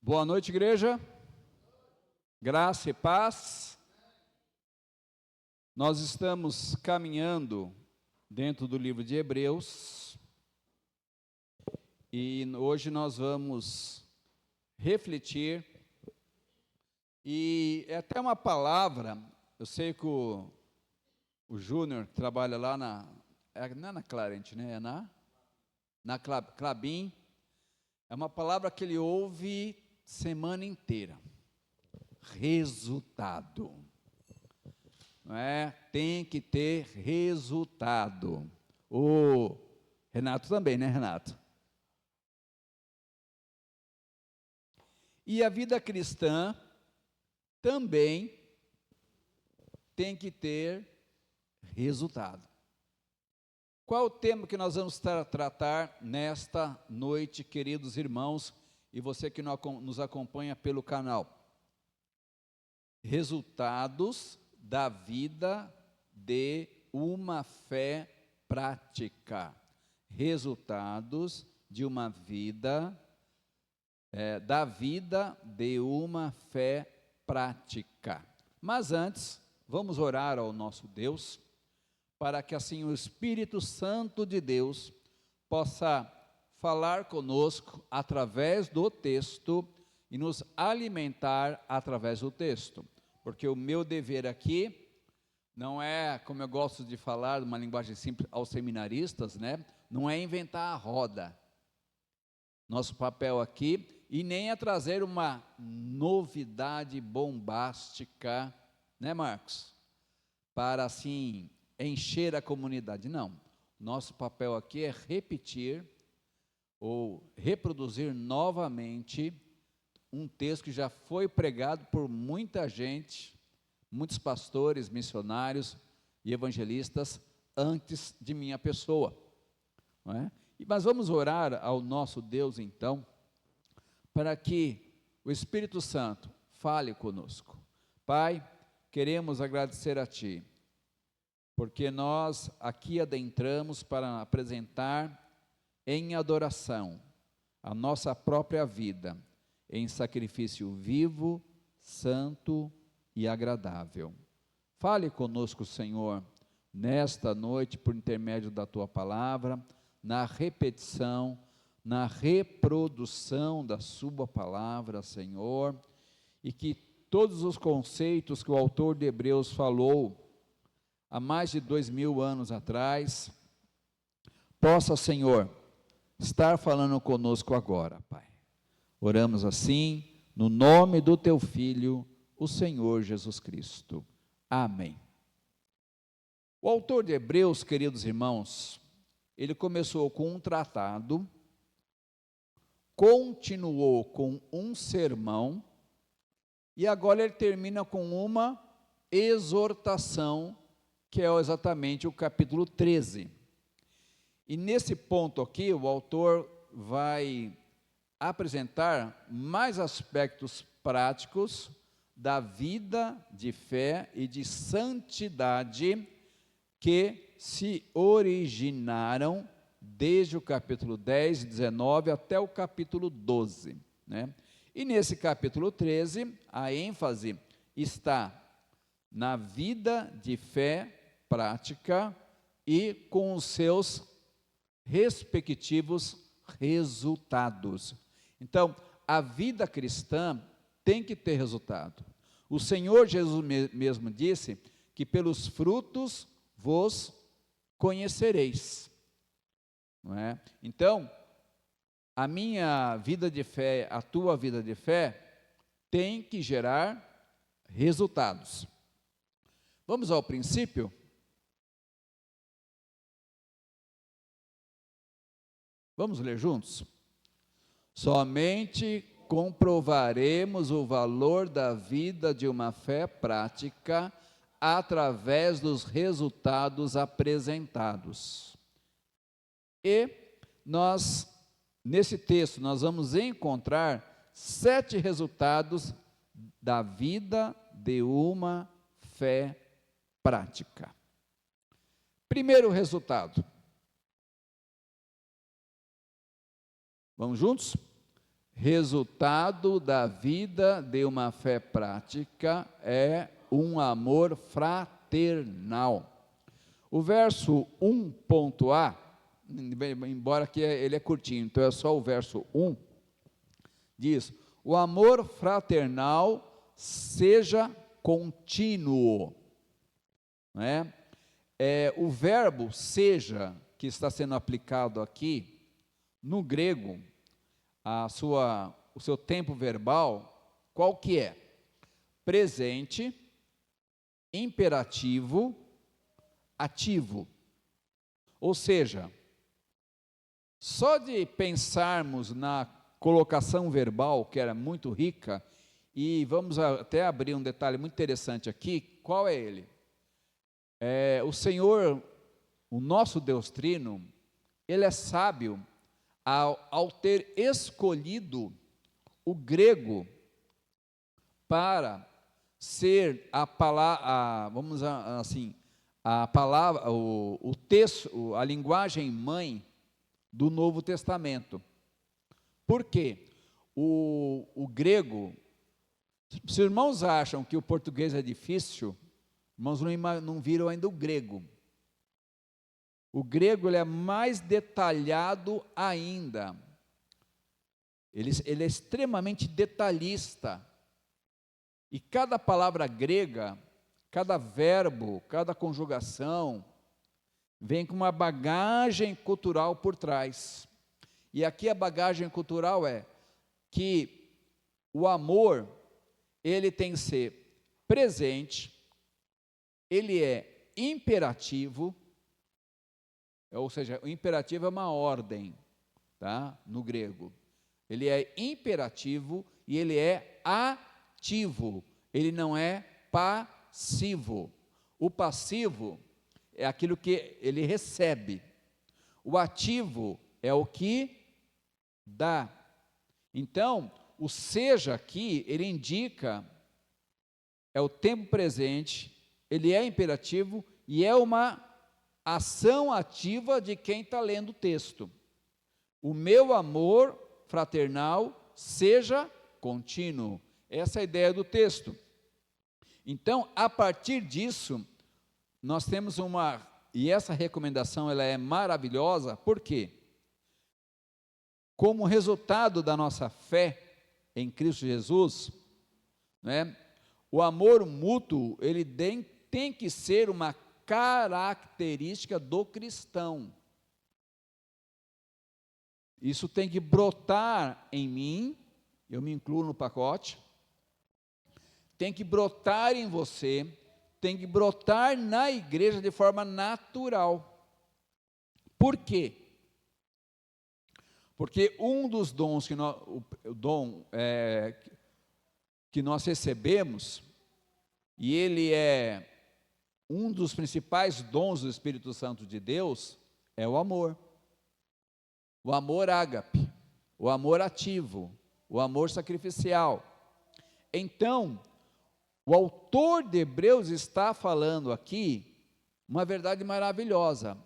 Boa noite, igreja. Graça e paz. Nós estamos caminhando dentro do livro de Hebreus e hoje nós vamos refletir e é até uma palavra, eu sei que o Júnior trabalha lá não é na Clarent, né? É na Clabin, é uma palavra que ele ouve semana inteira. Resultado. Não é? Tem que ter resultado. O Renato também, né, Renato? E a vida cristã também tem que ter resultado. Qual o tema que nós vamos tratar nesta noite, queridos irmãos, e você que nos acompanha pelo canal? Resultados da vida de uma fé prática. Resultados de uma vida, da vida de uma fé prática. Mas antes, vamos orar ao nosso Deus, para que assim o Espírito Santo de Deus possa falar conosco através do texto e nos alimentar através do texto. Porque o meu dever aqui não é, como eu gosto de falar, uma linguagem simples aos seminaristas, né? Não é inventar a roda. Nosso papel aqui, e nem é trazer uma novidade bombástica, né, Marcos? Para assim encher a comunidade. Não. Nosso papel aqui é repetir ou reproduzir novamente um texto que já foi pregado por muita gente, muitos pastores, missionários e evangelistas antes de minha pessoa, não é? Mas vamos orar ao nosso Deus então, para que o Espírito Santo fale conosco. Pai, queremos agradecer a Ti, porque nós aqui adentramos para apresentar em adoração a nossa própria vida, em sacrifício vivo, santo e agradável. Fale conosco, Senhor, nesta noite, por intermédio da Tua palavra, na repetição, na reprodução da Sua palavra, Senhor, e que todos os conceitos que o autor de Hebreus falou há mais de 2000 anos atrás, possa, Senhor, estar falando conosco agora, Pai. Oramos assim, no nome do Teu Filho, o Senhor Jesus Cristo. Amém. O autor de Hebreus, queridos irmãos, ele começou com um tratado, continuou com um sermão, e agora ele termina com uma exortação, que é exatamente o capítulo 13. E nesse ponto aqui, o autor vai apresentar mais aspectos práticos da vida de fé e de santidade que se originaram desde o capítulo 10 e 19 até o capítulo 12, né? E nesse capítulo 13, a ênfase está na vida de fé prática e com os seus respectivos resultados. Então, a vida cristã tem que ter resultado. O Senhor Jesus mesmo disse que pelos frutos vos conhecereis. Não é? Então, a minha vida de fé, a tua vida de fé, tem que gerar resultados. Vamos ao princípio? Vamos ler juntos? Somente comprovaremos o valor da vida de uma fé prática através dos resultados apresentados. E nós, nesse texto, nós vamos encontrar 7 resultados da vida de uma fé prática. Primeiro resultado. Vamos juntos? Resultado da vida de uma fé prática é um amor fraternal. O verso 1.a, embora aqui ele é curtinho, então é só o verso 1, diz: o amor fraternal seja contínuo. Não é? O verbo seja, que está sendo aplicado aqui, no grego, o seu tempo verbal, qual que é? Presente, imperativo, ativo. Ou seja, só de pensarmos na colocação verbal, que era muito rica, e vamos até abrir um detalhe muito interessante aqui, qual é ele? O Senhor, o nosso Deus Trino, Ele é sábio ao ter escolhido o grego para ser a palavra, vamos assim, a palavra, o texto, a linguagem mãe do Novo Testamento. Por quê? O grego, se os irmãos acham que o português é difícil, irmãos não viram ainda o grego. O grego ele é mais detalhado ainda. Ele é extremamente detalhista. E cada palavra grega, cada verbo, cada conjugação, vem com uma bagagem cultural por trás. E aqui a bagagem cultural é que o amor, ele tem que ser presente, ele é imperativo, ou seja, o imperativo é uma ordem, tá? No grego. Ele é imperativo e ele é ativo, ele não é passivo. O passivo é aquilo que ele recebe, o ativo é o que dá. Então, o seja aqui, ele indica, é o tempo presente, ele é imperativo e é uma ação ativa de quem está lendo o texto. O meu amor fraternal seja contínuo. Essa é a ideia do texto. Então, a partir disso, nós temos e essa recomendação ela é maravilhosa, por quê? Como resultado da nossa fé em Cristo Jesus, né, o amor mútuo, ele tem que ser uma característica do cristão. Isso tem que brotar em mim, eu me incluo no pacote, tem que brotar em você, tem que brotar na igreja de forma natural. Por quê? Porque um dos dons que nós recebemos, e ele é um dos principais dons do Espírito Santo de Deus, é o amor. O amor ágape, o amor ativo, o amor sacrificial. Então, o autor de Hebreus está falando aqui uma verdade maravilhosa.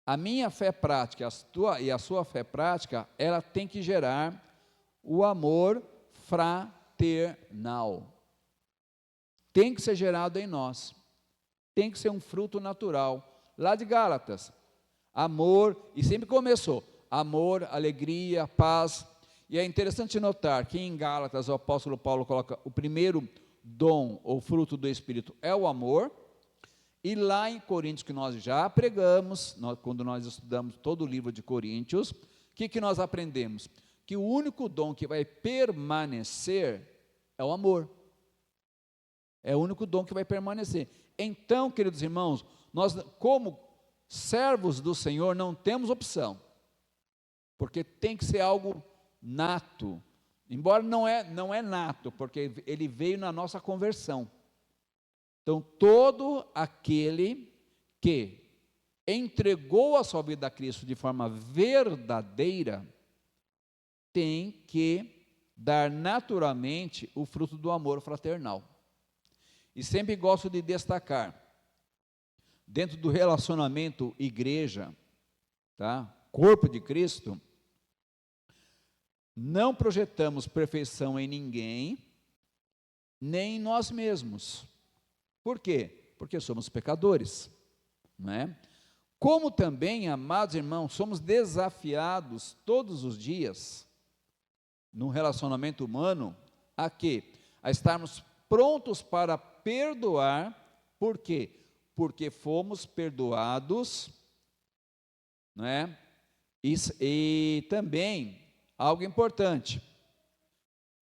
A minha fé prática, a sua fé prática, ela tem que gerar o amor fraternal. Tem que ser gerado em nós. Tem que ser um fruto natural. Lá de Gálatas, amor, e sempre começou, amor, alegria, paz. E é interessante notar que em Gálatas o apóstolo Paulo coloca o primeiro dom ou fruto do Espírito é o amor. E lá em Coríntios, que nós já pregamos, quando nós estudamos todo o livro de Coríntios, o que nós aprendemos? Que o único dom que vai permanecer é o amor. É o único dom que vai permanecer. Então, queridos irmãos, nós, como servos do Senhor, não temos opção, porque tem que ser algo nato, embora não é nato, porque ele veio na nossa conversão. Então, todo aquele que entregou a sua vida a Cristo de forma verdadeira, tem que dar naturalmente o fruto do amor fraternal. E sempre gosto de destacar, dentro do relacionamento igreja, tá? Corpo de Cristo, não projetamos perfeição em ninguém, nem em nós mesmos. Por quê? Porque somos pecadores, não é? Como também, amados irmãos, somos desafiados todos os dias, no relacionamento humano, a quê? A estarmos prontos para perdoar. Por quê? Porque fomos perdoados, não é? E também, algo importante,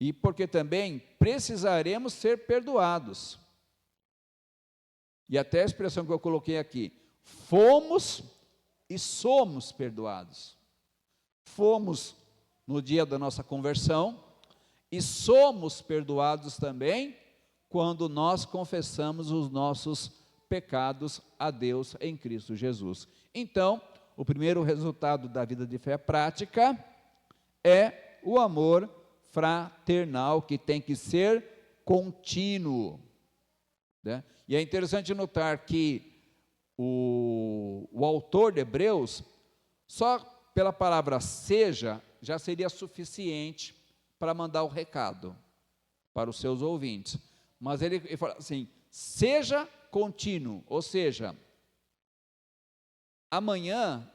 e porque também precisaremos ser perdoados. E até a expressão que eu coloquei aqui, fomos e somos perdoados. Fomos no dia da nossa conversão e somos perdoados também quando nós confessamos os nossos pecados a Deus em Cristo Jesus. Então, o primeiro resultado da vida de fé prática é o amor fraternal, que tem que ser contínuo, né? E é interessante notar que o autor de Hebreus, só pela palavra seja, já seria suficiente para mandar o recado para os seus ouvintes. Mas ele fala assim, seja contínuo, ou seja, amanhã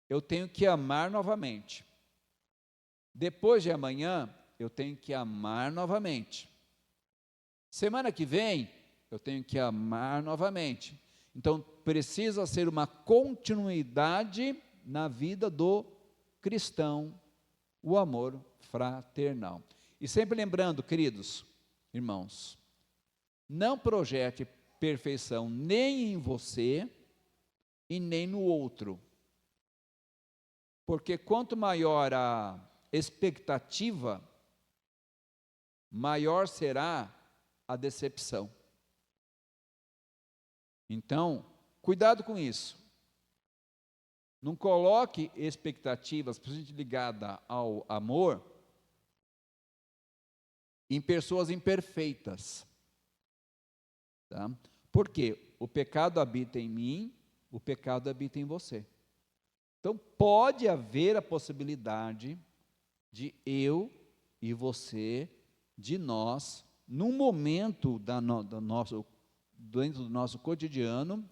eu tenho que amar novamente. Depois de amanhã, eu tenho que amar novamente. Semana que vem, eu tenho que amar novamente. Então, precisa ser uma continuidade na vida do cristão, o amor fraternal. E sempre lembrando, queridos irmãos, não projete perfeição nem em você e nem no outro. Porque quanto maior a expectativa, maior será a decepção. Então, cuidado com isso. Não coloque expectativas, principalmente ligada ao amor, em pessoas imperfeitas. Tá? Porque o pecado habita em mim, o pecado habita em você. Então, pode haver a possibilidade de eu e você, de nós, num momento dentro do nosso cotidiano,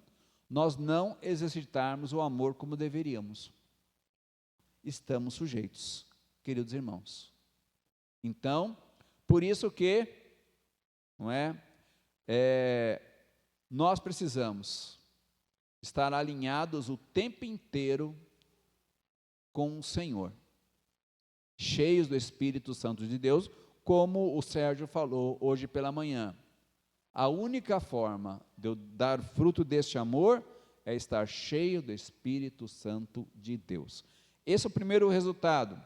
nós não exercitarmos o amor como deveríamos. Estamos sujeitos, queridos irmãos. Então, por isso que, não é, nós precisamos estar alinhados o tempo inteiro com o Senhor, cheios do Espírito Santo de Deus, como o Sérgio falou hoje pela manhã. A única forma de eu dar fruto deste amor é estar cheio do Espírito Santo de Deus. Esse é o primeiro resultado.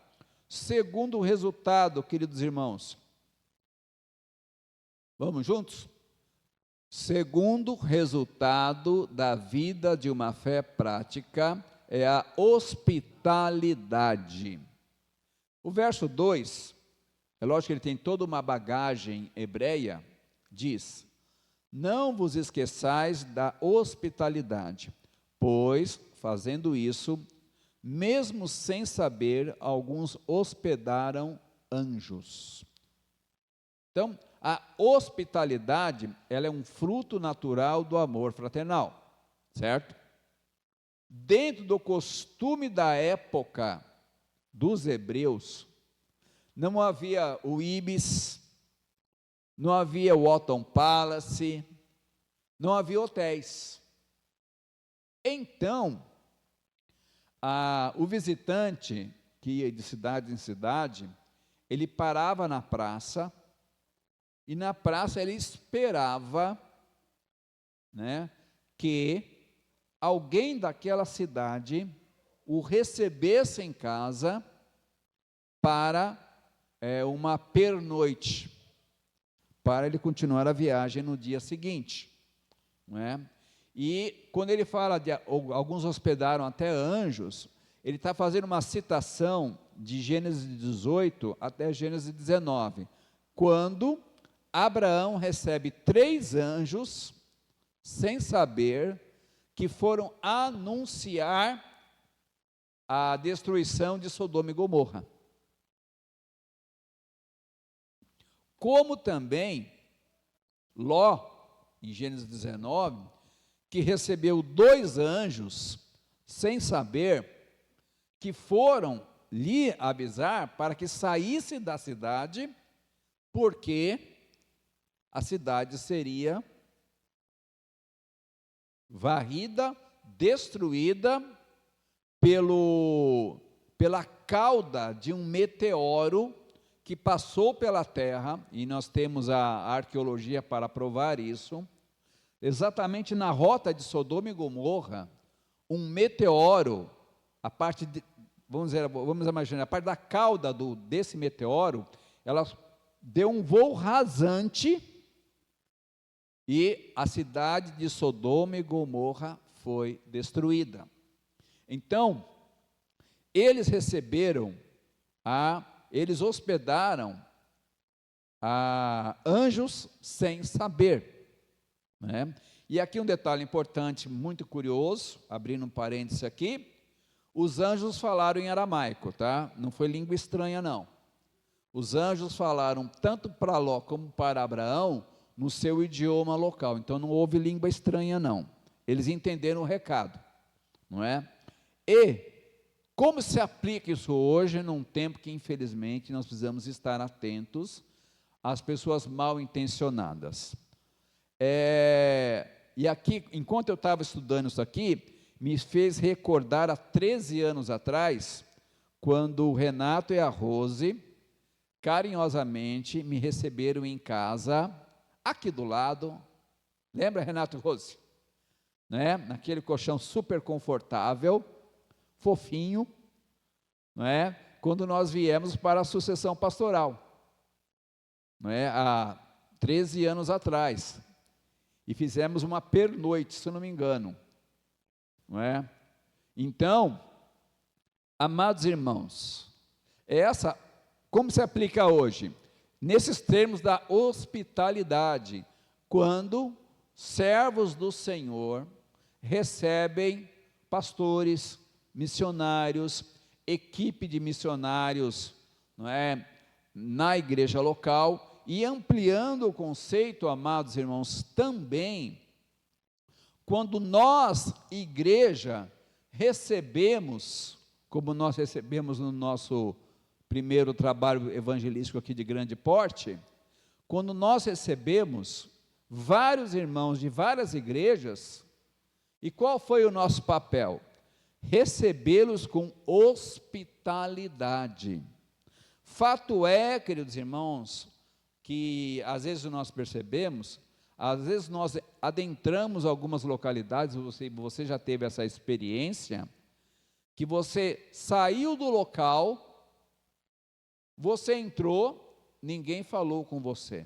Segundo resultado, queridos irmãos, vamos juntos? Segundo resultado da vida de uma fé prática é a hospitalidade. O verso 2, é lógico que ele tem toda uma bagagem hebreia, diz: não vos esqueçais da hospitalidade, pois, fazendo isso, mesmo sem saber, alguns hospedaram anjos. Então, a hospitalidade, ela é um fruto natural do amor fraternal, certo? Dentro do costume da época dos hebreus, não havia o Ibis, não havia o Otton Palace, não havia hotéis. Então, o visitante que ia de cidade em cidade, ele parava na praça, e na praça ele esperava, né, que alguém daquela cidade o recebesse em casa para uma pernoite, para ele continuar a viagem no dia seguinte, não é? E quando ele fala de alguns hospedaram até anjos, ele está fazendo uma citação de Gênesis 18 até Gênesis 19, quando Abraão recebe 3 anjos, sem saber, que foram anunciar a destruição de Sodoma e Gomorra. como também Ló, em Gênesis 19, que recebeu 2 anjos, sem saber, que foram lhe avisar para que saísse da cidade, porque a cidade seria varrida, destruída pela cauda de um meteoro que passou pela terra, e nós temos a arqueologia para provar isso, exatamente na rota de Sodoma e Gomorra, um meteoro, vamos imaginar, a parte da cauda desse meteoro, ela deu um voo rasante, e a cidade de Sodoma e Gomorra foi destruída. Então, eles hospedaram anjos sem saber, né? E aqui um detalhe importante, muito curioso, abrindo um parêntese aqui, os anjos falaram em aramaico, tá? Não foi língua estranha, não. Os anjos falaram tanto para Ló como para Abraão, no seu idioma local, então não houve língua estranha, não. Eles entenderam o recado, não é? E como se aplica isso hoje, num tempo que, infelizmente, nós precisamos estar atentos às pessoas mal intencionadas. E aqui, enquanto eu estava estudando isso aqui, me fez recordar há 13 anos atrás, quando o Renato e a Rose, carinhosamente, me receberam em casa, aqui do lado, lembra, Renato e Rose? Né? Naquele colchão super confortável, fofinho, não é? Quando nós viemos para a sucessão pastoral, não é? Há 13 anos atrás, e fizemos uma pernoite, se eu não me engano, não é? Então, amados irmãos, como se aplica hoje? Nesses termos da hospitalidade, quando servos do Senhor recebem pastores, missionários, equipe de missionários, não é, na igreja local, e ampliando o conceito, amados irmãos, também, quando nós, igreja, recebemos, como nós recebemos no nosso primeiro trabalho evangelístico aqui de grande porte, quando nós recebemos vários irmãos de várias igrejas, e qual foi o nosso papel? Recebê-los com hospitalidade. Fato é, queridos irmãos, que às vezes nós percebemos, às vezes nós adentramos algumas localidades, você já teve essa experiência, que você saiu do local, você entrou, ninguém falou com você.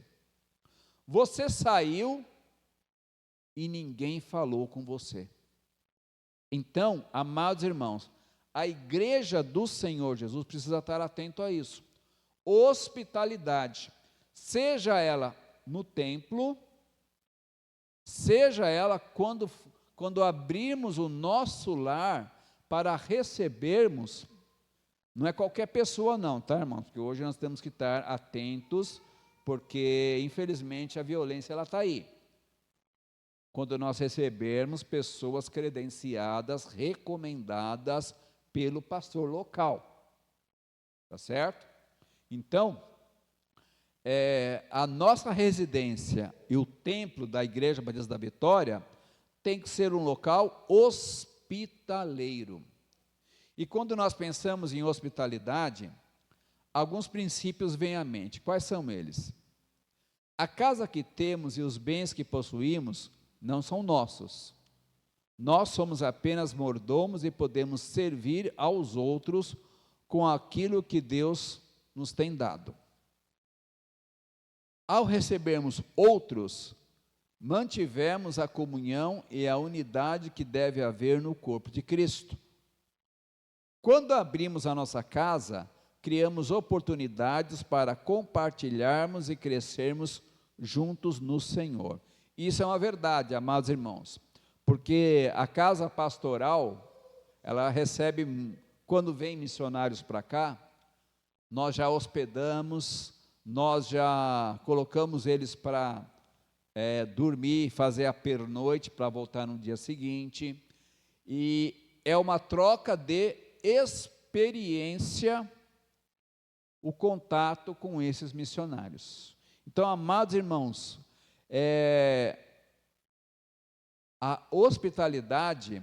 Você saiu e ninguém falou com você. Então, amados irmãos, a igreja do Senhor Jesus precisa estar atento a isso. Hospitalidade, seja ela no templo, seja ela quando abrirmos o nosso lar para recebermos, não é qualquer pessoa não, tá, irmãos? Porque hoje nós temos que estar atentos, porque infelizmente a violência ela está aí. Quando nós recebermos pessoas credenciadas, recomendadas pelo pastor local, tá certo? Então, a nossa residência e o templo da Igreja Batista da Vitória tem que ser um local hospitaleiro. E quando nós pensamos em hospitalidade, alguns princípios vêm à mente. Quais são eles? A casa que temos e os bens que possuímos não são nossos. Nós somos apenas mordomos e podemos servir aos outros com aquilo que Deus nos tem dado. Ao recebermos outros, mantivemos a comunhão e a unidade que deve haver no corpo de Cristo. Quando abrimos a nossa casa, criamos oportunidades para compartilharmos e crescermos juntos no Senhor. Isso é uma verdade, amados irmãos, porque a casa pastoral, ela recebe, quando vem missionários para cá, nós já hospedamos, nós já colocamos eles para dormir, fazer a pernoite para voltar no dia seguinte, e é uma troca de experiência o contato com esses missionários. Então, amados irmãos, a hospitalidade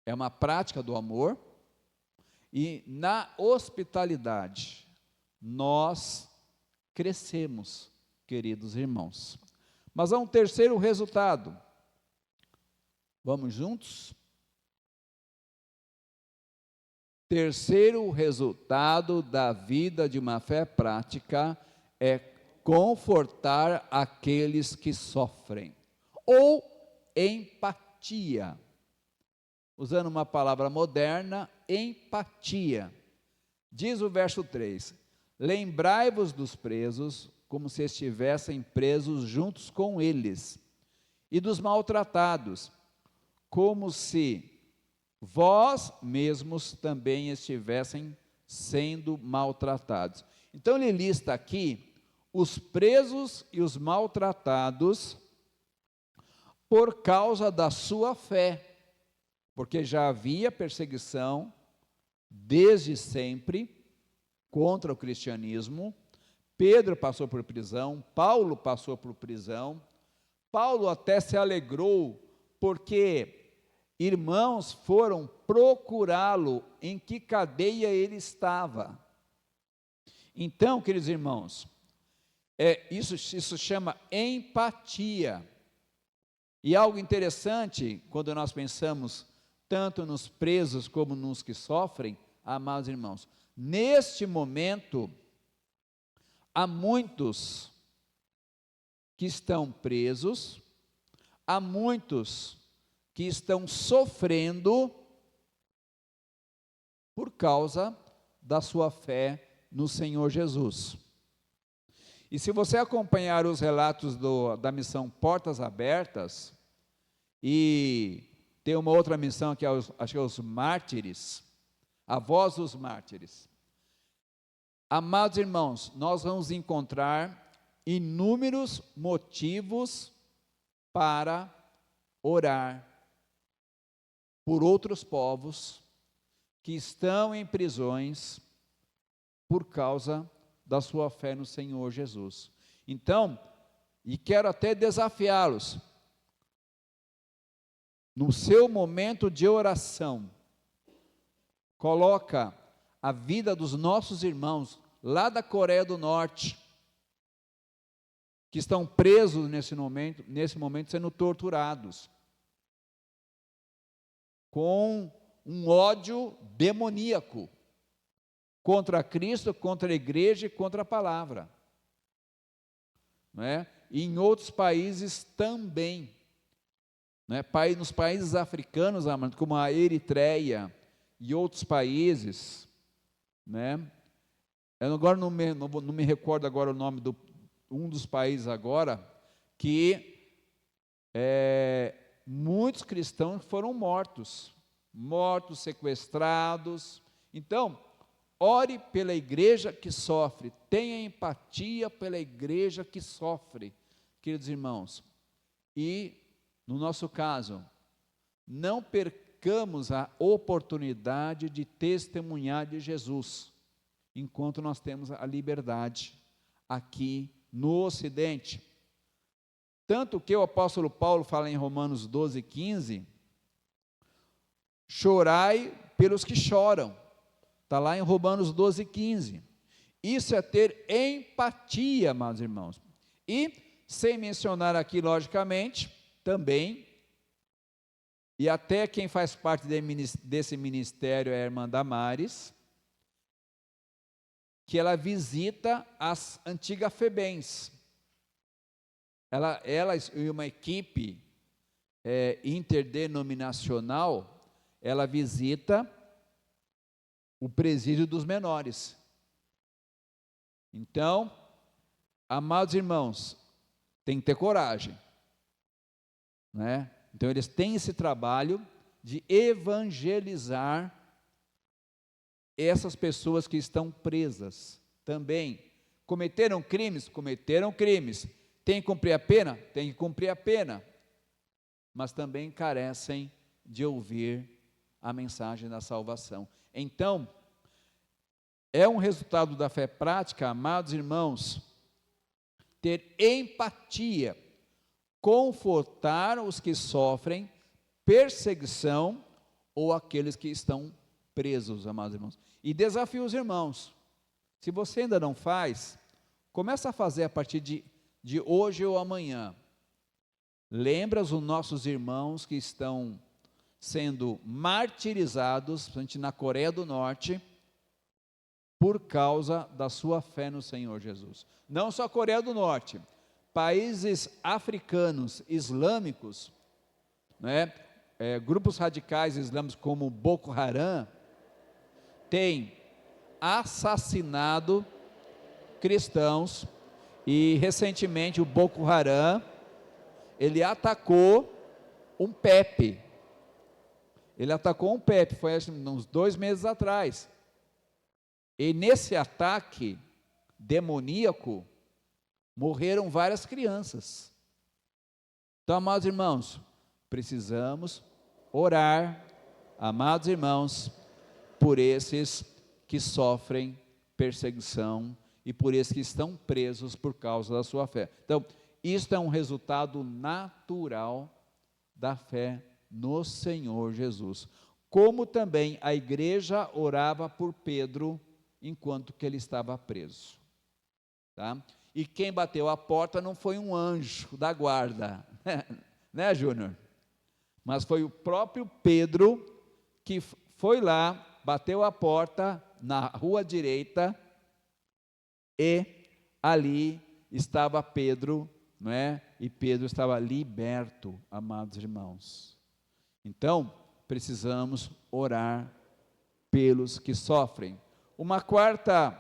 é uma prática do amor, e na hospitalidade nós crescemos, queridos irmãos. Mas há um terceiro resultado. Vamos juntos? Terceiro resultado da vida de uma fé prática é confortar aqueles que sofrem, ou empatia. Usando uma palavra moderna, empatia. Diz o verso 3: lembrai-vos dos presos, como se estivessem presos juntos com eles, e dos maltratados, como se vós mesmos também estivessem sendo maltratados. Então ele lista aqui os presos e os maltratados por causa da sua fé, porque já havia perseguição desde sempre contra o cristianismo. Pedro passou por prisão, Paulo passou por prisão. Paulo até se alegrou porque irmãos foram procurá-lo em que cadeia ele estava. Então, queridos irmãos, isso chama empatia. E algo interessante, quando nós pensamos tanto nos presos como nos que sofrem, amados irmãos, neste momento, há muitos que estão presos, há muitos que estão sofrendo por causa da sua fé no Senhor Jesus. E se você acompanhar os relatos da missão Portas Abertas, e tem uma outra missão que acho que é os mártires, a voz dos mártires. Amados irmãos, nós vamos encontrar inúmeros motivos para orar por outros povos que estão em prisões por causa da sua fé no Senhor Jesus. Então, e quero até desafiá-los, no seu momento de oração, coloca a vida dos nossos irmãos lá da Coreia do Norte, que estão presos nesse momento sendo torturados, com um ódio demoníaco contra Cristo, contra a igreja e contra a palavra, não é? E em outros países também, não é? Nos países africanos, como a Eritreia e outros países, né? Eu agora não me recordo agora o nome um dos países agora, que muitos cristãos foram mortos, sequestrados. Então, ore pela igreja que sofre, tenha empatia pela igreja que sofre, queridos irmãos. E, no nosso caso, não percamos a oportunidade de testemunhar de Jesus, enquanto nós temos a liberdade aqui no Ocidente. Tanto que o apóstolo Paulo fala em Romanos 12:15, chorai pelos que choram. Está lá em Romanos 12:15. Isso é ter empatia, amados irmãos. E, sem mencionar aqui, logicamente, também, e até quem faz parte desse ministério é a irmã Damares, que ela visita as antigas FEBEMs. Ela e uma equipe interdenominacional, ela visita o presídio dos menores. Então, amados irmãos, tem que ter coragem, né? Então, eles têm esse trabalho de evangelizar essas pessoas que estão presas também, Cometeram crimes? Cometeram crimes. Tem que cumprir a pena? Tem que cumprir a pena. Mas também carecem de ouvir a mensagem da salvação. Então, é um resultado da fé prática, amados irmãos, ter empatia, confortar os que sofrem perseguição ou aqueles que estão presos, amados irmãos. E desafio os irmãos. Se você ainda não faz, começa a fazer a partir de hoje ou amanhã. Lembra os nossos irmãos que estão sendo martirizados, principalmente na Coreia do Norte, por causa da sua fé no Senhor Jesus. Não só a Coreia do Norte, países africanos, islâmicos, né, grupos radicais islâmicos como Boko Haram, têm assassinado cristãos, e recentemente o Boko Haram, ele atacou um Pepe, foi uns 2 meses atrás, e nesse ataque demoníaco, morreram várias crianças. Então, amados irmãos, precisamos orar, amados irmãos, por esses que sofrem perseguição e por esses que estão presos por causa da sua fé. Então, isto é um resultado natural da fé no Senhor Jesus. Como também a igreja orava por Pedro enquanto que ele estava preso. Tá? E quem bateu a porta não foi um anjo da guarda, né, Júnior? Mas foi o próprio Pedro que foi lá, bateu a porta na rua direita, e ali estava Pedro, não é? E Pedro estava liberto, amados irmãos. Então, precisamos orar pelos que sofrem. Uma quarta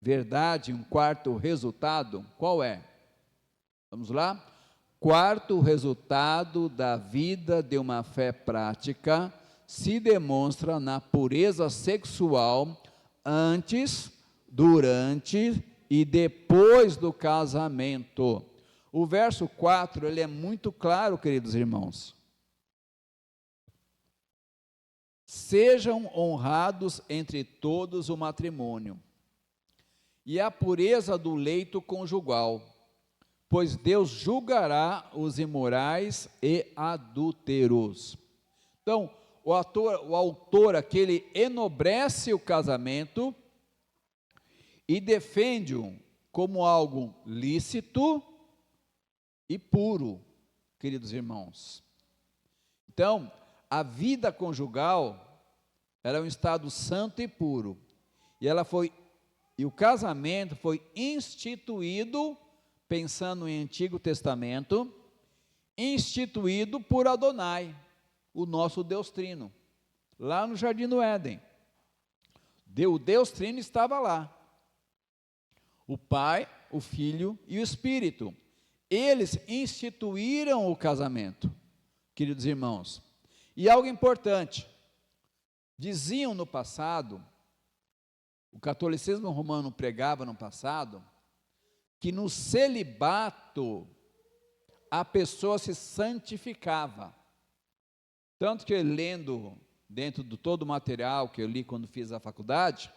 verdade, um quarto resultado, qual é? Vamos lá? Quarto resultado da vida de uma fé prática se demonstra na pureza sexual antes, durante e depois do casamento. O verso 4, ele é muito claro, queridos irmãos. Sejam honrados entre todos o matrimônio e a pureza do leito conjugal, pois Deus julgará os imorais e adúlteros. Então, o autor aqui, ele enobrece o casamento e defende-o como algo lícito e puro, queridos irmãos. Então, a vida conjugal era um estado santo e puro, e o casamento foi instituído, pensando em Antigo Testamento, instituído por Adonai, o nosso Deus Trino, lá no Jardim do Éden. O Deus Trino estava lá, o Pai, o Filho e o Espírito. Eles instituíram o casamento, queridos irmãos. E algo importante, diziam no passado, o catolicismo romano pregava no passado, que no celibato a pessoa se santificava. Tanto que lendo dentro de todo o material que eu li quando fiz a faculdade,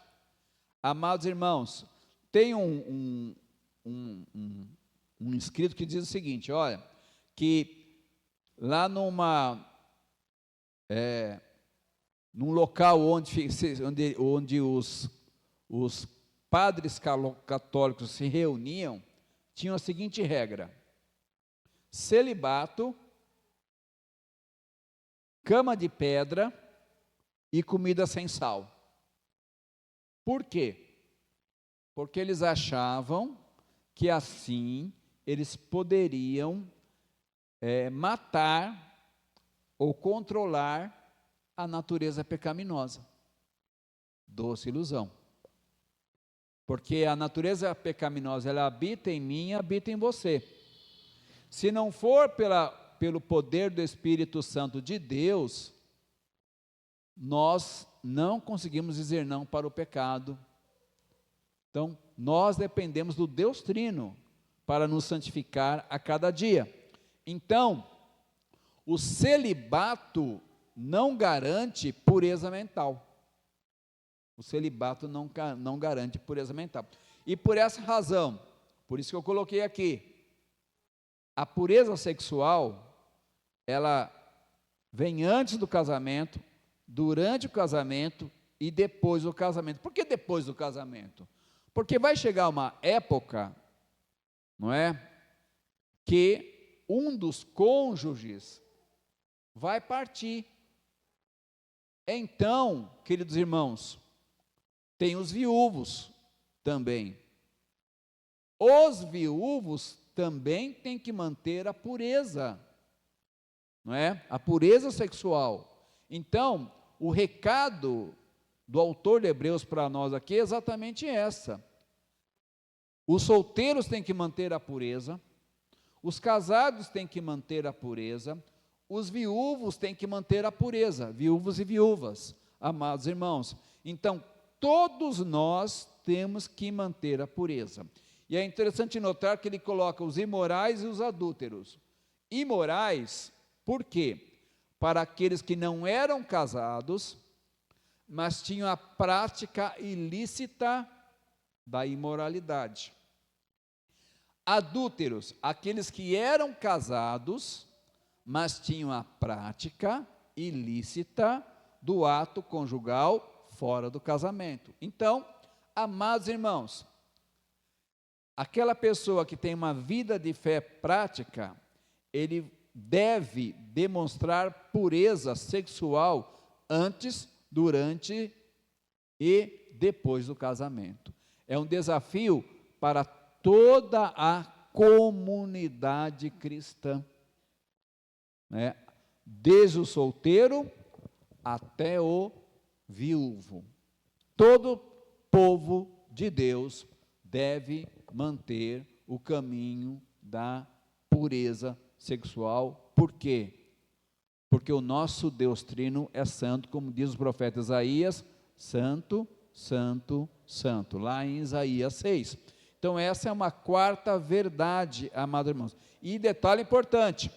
amados irmãos, tem um escrito que diz o seguinte, olha, que lá num local onde os padres católicos se reuniam, tinha a seguinte regra: celibato, cama de pedra e comida sem sal. Por quê? Porque eles achavam que assim eles poderiam matar ou controlar a natureza pecaminosa. Doce ilusão. Porque a natureza pecaminosa, ela habita em mim, habita em você. Se não for pelo poder do Espírito Santo de Deus, nós não conseguimos dizer não para o pecado. Então, nós dependemos do Deus Trino para nos santificar a cada dia. Então, o celibato não garante pureza mental. O celibato não garante pureza mental. E por essa razão, por isso que eu coloquei aqui, a pureza sexual, ela vem antes do casamento, durante o casamento e depois do casamento. Por que depois do casamento? Porque vai chegar uma época, não é, que um dos cônjuges vai partir. Então, queridos irmãos, tem os viúvos também. Os viúvos também têm que manter a pureza, não é? A pureza sexual. Então, o recado do autor de Hebreus para nós aqui é exatamente essa. Os solteiros têm que manter a pureza, os casados têm que manter a pureza, os viúvos têm que manter a pureza, viúvos e viúvas, amados irmãos. Então, todos nós temos que manter a pureza. E é interessante notar que ele coloca os imorais e os adúlteros. Imorais, por quê? Para aqueles que não eram casados, mas tinham a prática ilícita da imoralidade. Adúlteros, aqueles que eram casados, mas tinham a prática ilícita do ato conjugal fora do casamento. Então, amados irmãos, aquela pessoa que tem uma vida de fé prática, ele deve demonstrar pureza sexual antes, durante e depois do casamento. É um desafio para toda a comunidade cristã, né? Desde o solteiro até o viúvo. Todo povo de Deus deve manter o caminho da pureza sexual. Por quê? Porque o nosso Deus Trino é santo, como diz o profeta Isaías, santo, santo, santo, lá em Isaías 6. Então essa é uma quarta verdade, amados irmãos. E detalhe importante,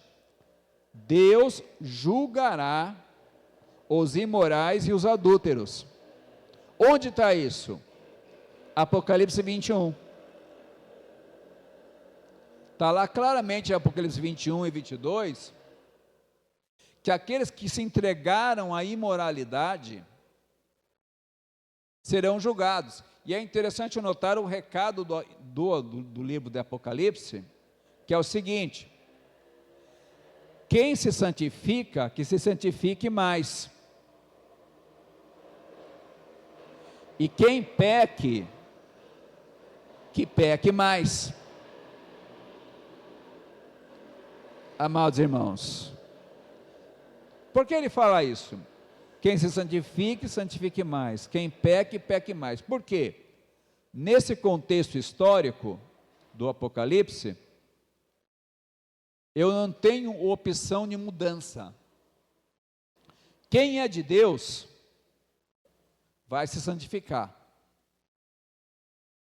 Deus julgará os imorais e os adúlteros. Onde está isso? Apocalipse 21. Está lá claramente em Apocalipse 21 e 22, que aqueles que se entregaram à imoralidade serão julgados. E é interessante notar o recado do livro de Apocalipse, que é o seguinte: quem se santifica, que se santifique mais. E quem peque, que peque mais. Amados irmãos, por que ele fala isso? Quem se santifique, santifique mais. Quem peque, peque mais. Por quê? Nesse contexto histórico do Apocalipse, eu não tenho opção de mudança. Quem é de Deus vai se santificar.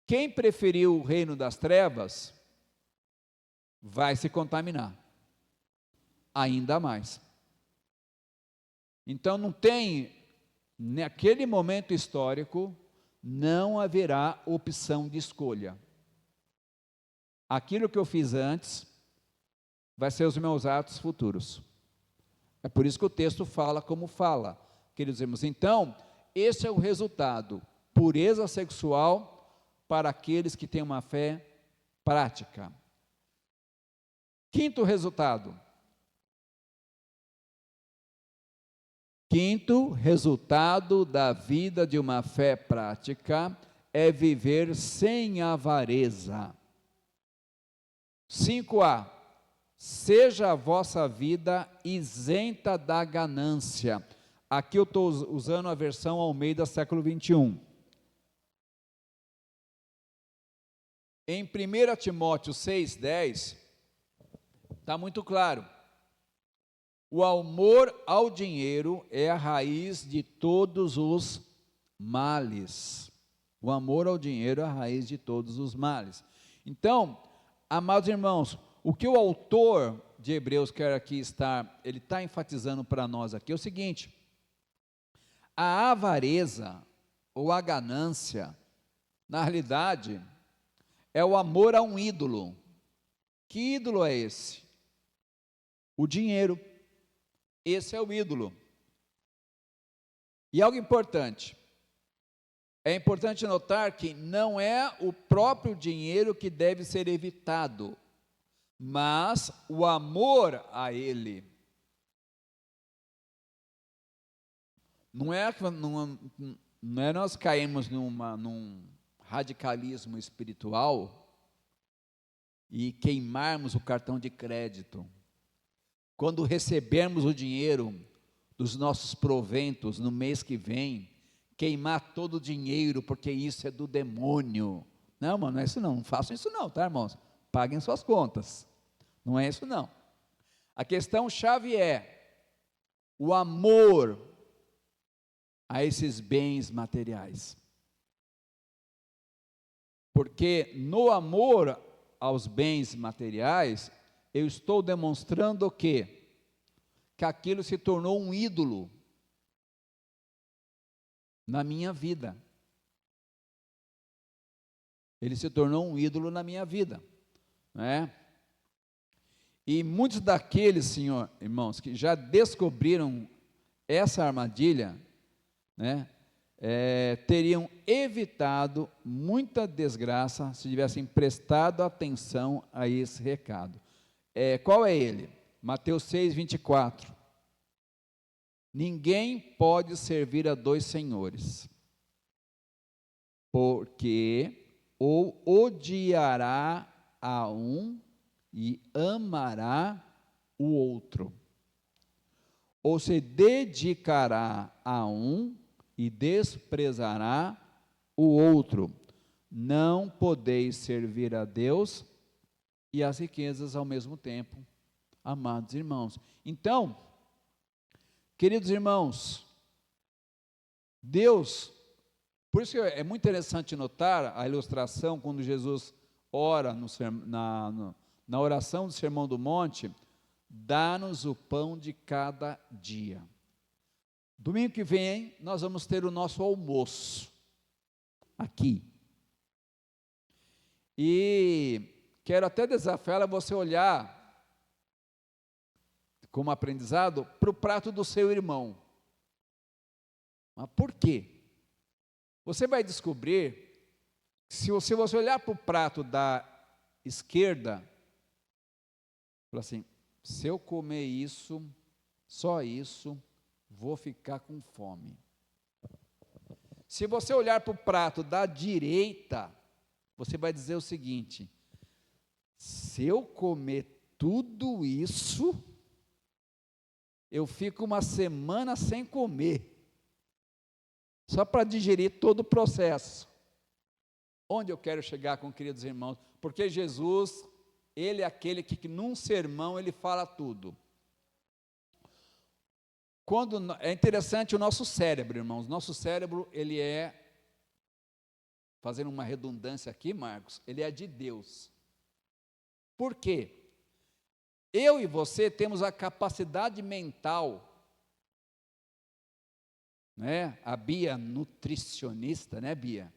Quem preferiu o reino das trevas vai se contaminar ainda mais. Então não tem, naquele momento histórico, não haverá opção de escolha. Aquilo que eu fiz antes vai ser os meus atos futuros. É por isso que o texto fala como fala, queridos irmãos. Então, esse é o resultado: pureza sexual para aqueles que têm uma fé prática. Quinto resultado. Quinto resultado da vida de uma fé prática é viver sem avareza. 5a. Seja a vossa vida isenta da ganância. Aqui eu estou usando a versão Almeida século 21. Em 1 Timóteo 6,10, está muito claro. O amor ao dinheiro é a raiz de todos os males. O amor ao dinheiro é a raiz de todos os males. Então, amados irmãos, o que o autor de Hebreus quer aqui estar, ele está enfatizando para nós aqui é o seguinte: a avareza ou a ganância, na realidade, é o amor a um ídolo. Que ídolo é esse? O dinheiro. Esse é o ídolo. E algo importante, é importante notar que não é o próprio dinheiro que deve ser evitado, mas o amor a ele. Não é nós caímos num radicalismo espiritual e queimarmos o cartão de crédito. Quando recebermos o dinheiro dos nossos proventos no mês que vem, queimar todo o dinheiro, porque isso é do demônio. Não, mano, não é isso não façam isso não, tá, irmãos? Paguem suas contas, não é isso não. A questão chave é o amor a esses bens materiais, porque no amor aos bens materiais, eu estou demonstrando o quê? Que aquilo se tornou um ídolo na minha vida. Ele se tornou um ídolo na minha vida, não é? E muitos daqueles, senhor, irmãos, que já descobriram essa armadilha, né, teriam evitado muita desgraça se tivessem prestado atenção a esse recado. Qual é ele? Mateus 6, 24. Ninguém pode servir a dois senhores, porque ou odiará a um e amará o outro, ou se dedicará a um e desprezará o outro. Não podeis servir a Deus e as riquezas ao mesmo tempo, amados irmãos. Então, queridos irmãos, Deus, por isso que é muito interessante notar a ilustração quando Jesus ora na oração do Sermão do Monte: dá-nos o pão de cada dia. Domingo que vem nós vamos ter o nosso almoço aqui. E quero até desafiar a você olhar como aprendizado para o prato do seu irmão. Mas por quê? Você vai descobrir, se você olhar para o prato da esquerda, fala assim: se eu comer isso, só isso, vou ficar com fome. Se você olhar para o prato da direita, você vai dizer o seguinte: se eu comer tudo isso, eu fico uma semana sem comer, só para digerir todo o processo. Onde eu quero chegar, com queridos irmãos? Porque Jesus, ele é aquele que num sermão ele fala tudo. É interessante o nosso cérebro, irmãos. Nosso cérebro, ele é, fazendo uma redundância aqui, Marcos, ele é de Deus. Por quê? Eu e você temos a capacidade mental, né? A Bia, nutricionista, né, Bia?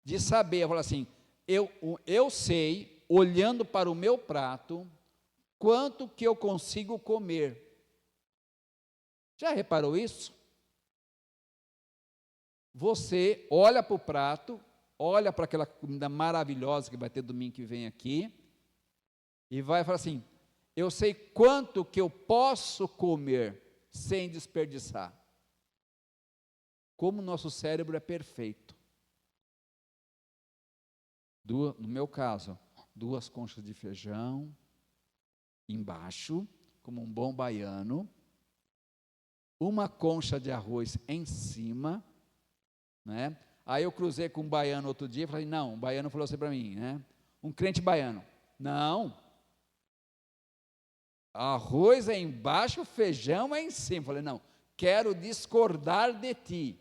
De saber, falar assim, eu sei, olhando para o meu prato, quanto que eu consigo comer. Já reparou isso? Você olha para o prato, olha para aquela comida maravilhosa que vai ter domingo que vem aqui, e vai falar assim: eu sei quanto que eu posso comer sem desperdiçar. Como o nosso cérebro é perfeito. No meu caso, 2 conchas de feijão embaixo, como um bom baiano, 1 concha de arroz em cima, né? Aí eu cruzei com um baiano outro dia e falei: não, um baiano falou assim para mim, né? Um crente baiano: não, arroz é embaixo, feijão é em cima. Falei: não, quero discordar de ti.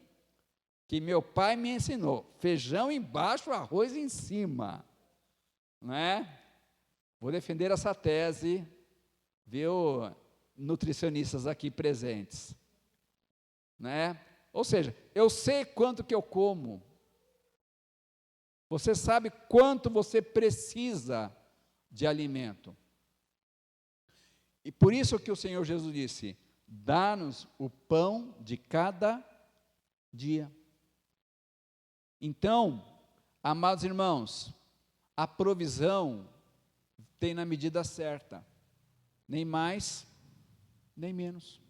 que meu pai me ensinou: feijão embaixo, arroz em cima, não é? Vou defender essa tese, viu, nutricionistas aqui presentes, né? Ou seja, eu sei quanto que eu como, você sabe quanto você precisa de alimento, e por isso que o Senhor Jesus disse: dá-nos o pão de cada dia. Então, amados irmãos, a provisão tem na medida certa, nem mais, nem menos.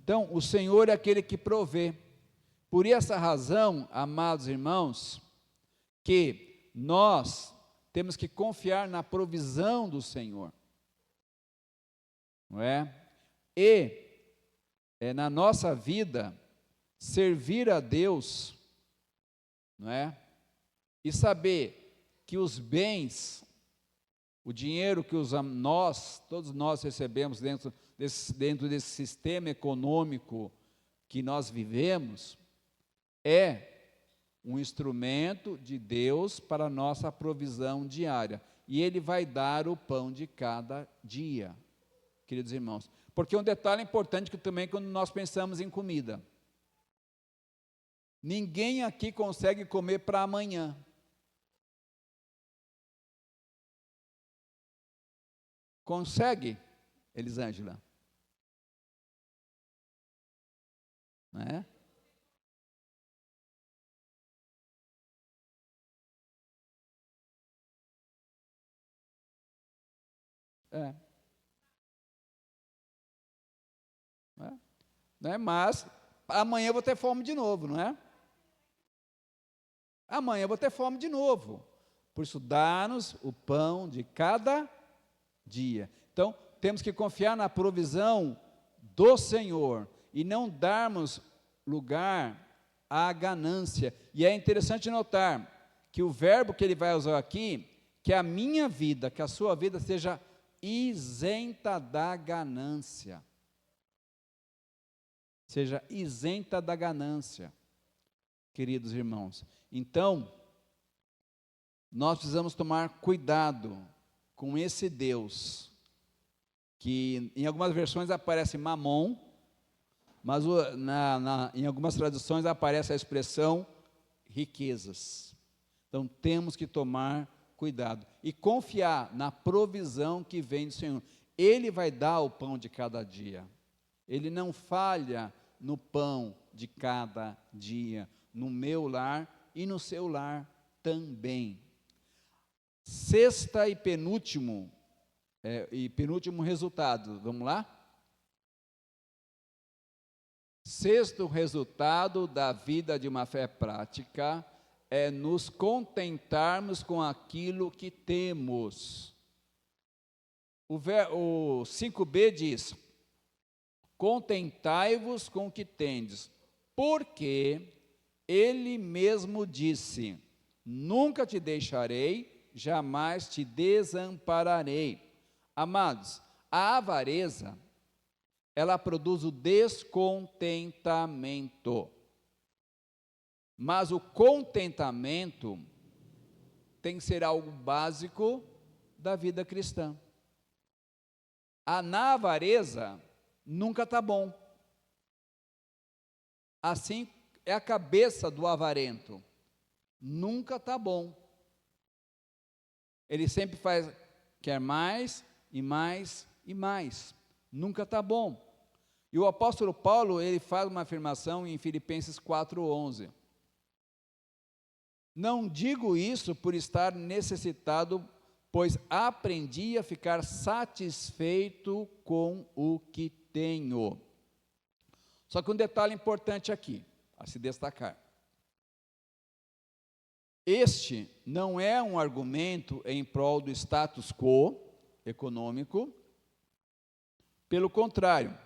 Então, o Senhor é aquele que provê. Por essa razão, amados irmãos, que nós temos que confiar na provisão do Senhor, não é? E na nossa vida, servir a Deus, não é? E saber que os bens, o dinheiro que todos nós recebemos dentro desse sistema econômico que nós vivemos, é um instrumento de Deus para a nossa provisão diária. E Ele vai dar o pão de cada dia, queridos irmãos. Porque um detalhe importante que também quando nós pensamos em comida, ninguém aqui consegue comer para amanhã. Consegue, Elisângela? Não é? É. Não é? Mas amanhã eu vou ter fome de novo, não é? Amanhã eu vou ter fome de novo. Por isso, dá-nos o pão de cada dia. Então, temos que confiar na provisão do Senhor e não darmos lugar à ganância. E é interessante notar que o verbo que ele vai usar aqui, que a minha vida, que a sua vida seja isenta da ganância. Seja isenta da ganância, queridos irmãos. Então, nós precisamos tomar cuidado com esse Deus, que em algumas versões aparece Mamon, mas em algumas traduções aparece a expressão riquezas. Então, temos que tomar cuidado e confiar na provisão que vem do Senhor. Ele vai dar o pão de cada dia. Ele não falha no pão de cada dia, no meu lar e no seu lar também. Sexta e penúltimo resultado, vamos lá? Sexto resultado da vida de uma fé prática é nos contentarmos com aquilo que temos. O 5b diz: contentai-vos com o que tendes, porque Ele mesmo disse: nunca te deixarei, jamais te desampararei. Amados, a avareza, ela produz o descontentamento. Mas o contentamento tem que ser algo básico da vida cristã. Na avareza, nunca está bom. Assim é a cabeça do avarento. Nunca está bom. Ele sempre quer mais e mais e mais. Nunca está bom. E o apóstolo Paulo, ele faz uma afirmação em Filipenses 4:11. Não digo isso por estar necessitado, pois aprendi a ficar satisfeito com o que tenho. Só que um detalhe importante aqui, a se destacar. Este não é um argumento em prol do status quo econômico, pelo contrário,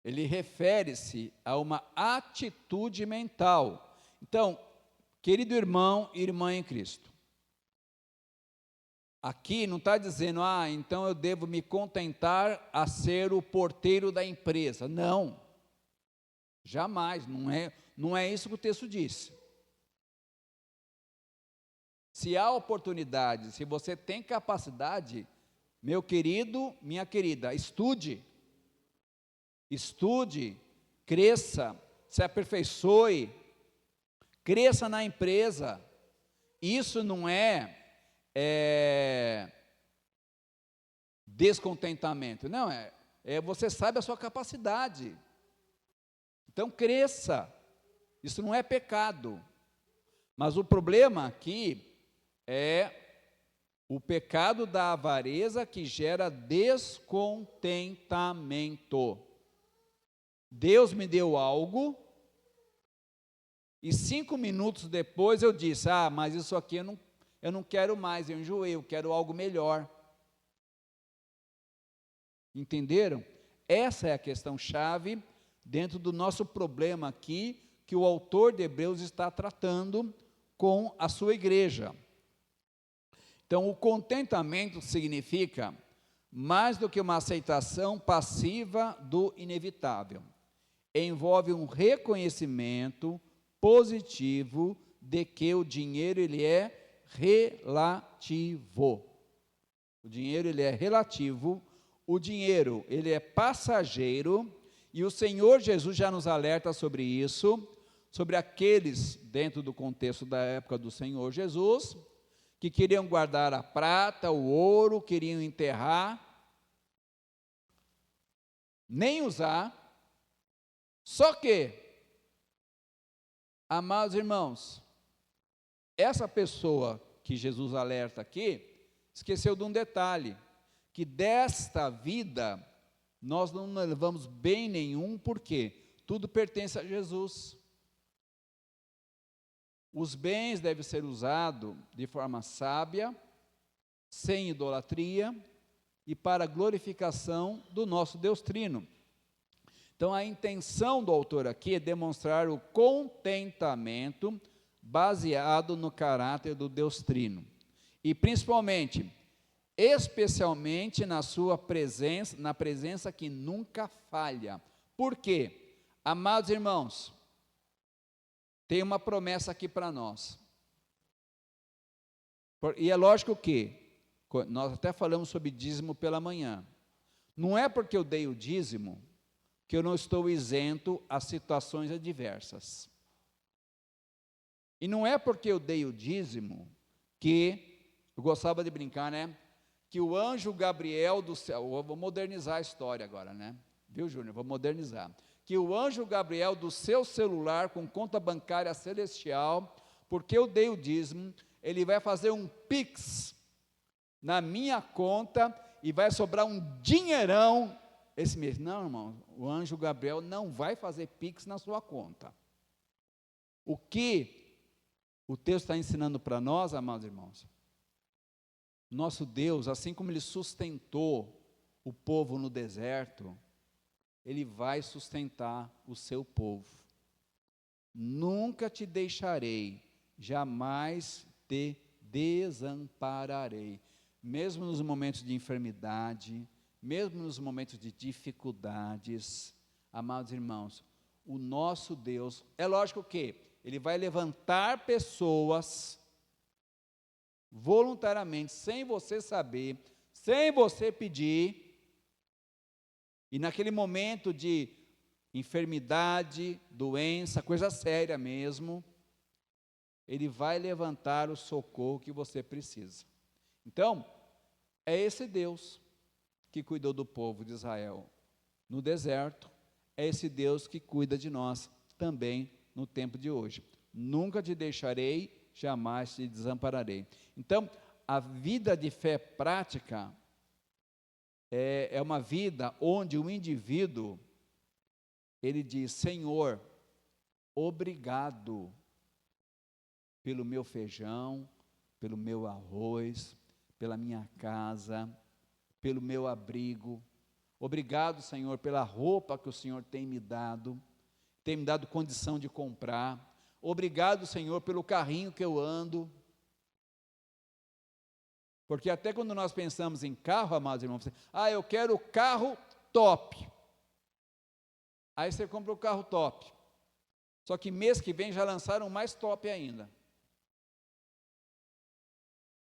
ele refere-se a uma atitude mental. Então, querido irmão e irmã em Cristo, aqui não está dizendo, então eu devo me contentar a ser o porteiro da empresa. Não, jamais, Não é isso que o texto diz. Se há oportunidade, se você tem capacidade, meu querido, minha querida, estude, cresça, se aperfeiçoe, cresça na empresa. Isso não é descontentamento, não, você sabe a sua capacidade, então cresça, isso não é pecado, mas o problema aqui é o pecado da avareza que gera descontentamento. Deus me deu algo, e 5 minutos depois eu disse, mas isso aqui eu não quero mais, eu enjoei, eu quero algo melhor. Entenderam? Essa é a questão chave dentro do nosso problema aqui, que o autor de Hebreus está tratando com a sua igreja. Então, o contentamento significa mais do que uma aceitação passiva do inevitável. Envolve um reconhecimento positivo de que o dinheiro ele é relativo. O dinheiro ele é relativo, o dinheiro ele é passageiro, e o Senhor Jesus já nos alerta sobre isso, sobre aqueles, dentro do contexto da época do Senhor Jesus, que queriam guardar a prata, o ouro, queriam enterrar, nem usar, só que, amados irmãos, essa pessoa que Jesus alerta aqui, esqueceu de um detalhe, que desta vida, nós não levamos bem nenhum, porque tudo pertence a Jesus. Os bens devem ser usados de forma sábia, sem idolatria, e para a glorificação do nosso Deus Trino. Então, a intenção do autor aqui é demonstrar o contentamento baseado no caráter do Deus Trino. E principalmente, especialmente na sua presença, na presença que nunca falha. Por quê? Amados irmãos, tem uma promessa aqui para nós. E é lógico que, nós até falamos sobre dízimo pela manhã. Não é porque eu dei o dízimo que eu não estou isento a situações adversas. E não é porque eu dei o dízimo que, eu gostava de brincar, né? Que o anjo Gabriel do céu, eu vou modernizar a história agora, né? Viu, Júnior? Vou modernizar. Que o anjo Gabriel do seu celular, com conta bancária celestial, porque eu dei o dízimo, ele vai fazer um Pix na minha conta e vai sobrar um dinheirão esse mês. Não, irmão, o anjo Gabriel não vai fazer Pix na sua conta. O que o texto está ensinando para nós, amados irmãos, nosso Deus, assim como Ele sustentou o povo no deserto, Ele vai sustentar o seu povo. Nunca te deixarei, jamais te desampararei. Mesmo nos momentos de enfermidade, mesmo nos momentos de dificuldades, amados irmãos, o nosso Deus, é lógico que Ele vai levantar pessoas voluntariamente, sem você saber, sem você pedir, e naquele momento de enfermidade, doença, coisa séria mesmo, Ele vai levantar o socorro que você precisa. Então, é esse Deus que cuidou do povo de Israel no deserto, é esse Deus que cuida de nós também no tempo de hoje. Nunca te deixarei, jamais te desampararei. Então, a vida de fé prática é uma vida onde o indivíduo, ele diz, Senhor, obrigado pelo meu feijão, pelo meu arroz, pela minha casa, pelo meu abrigo. Obrigado, Senhor, pela roupa que o Senhor tem me dado condição de comprar. Obrigado, Senhor, pelo carrinho que eu ando. Porque até quando nós pensamos em carro, amados irmãos, eu quero o carro top. Aí você compra o carro top. Só que mês que vem já lançaram mais top ainda.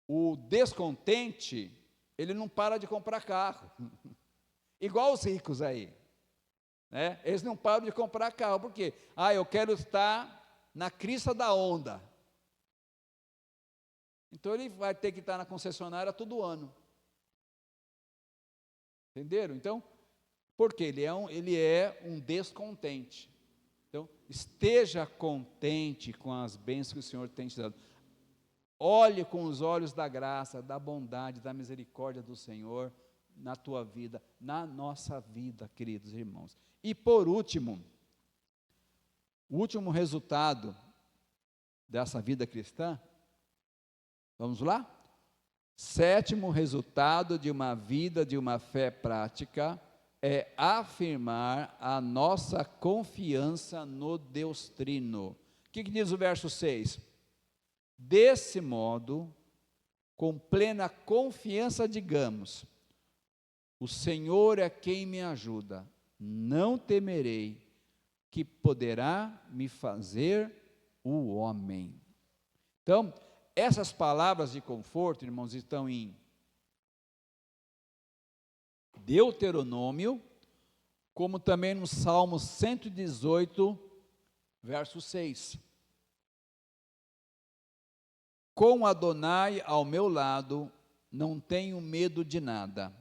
O descontente, ele não para de comprar carro. Igual os ricos aí. Né? Eles não param de comprar carro. Por quê? Eu quero estar na crista da onda. Então ele vai ter que estar na concessionária todo ano. Entenderam? Então, por quê? Ele é um descontente. Então, esteja contente com as bênçãos que o Senhor tem te dado. Olhe com os olhos da graça, da bondade, da misericórdia do Senhor na tua vida, na nossa vida, queridos irmãos. E por último, o último resultado dessa vida cristã, vamos lá? Sétimo resultado de uma vida, de uma fé prática, é afirmar a nossa confiança no Deus Trino. O que diz o verso 6? Desse modo, com plena confiança, digamos: o Senhor é quem me ajuda, não temerei, que poderá me fazer o homem. Então, essas palavras de conforto, irmãos, estão em Deuteronômio, como também no Salmo 118, verso 6. Com Adonai ao meu lado, não tenho medo de nada.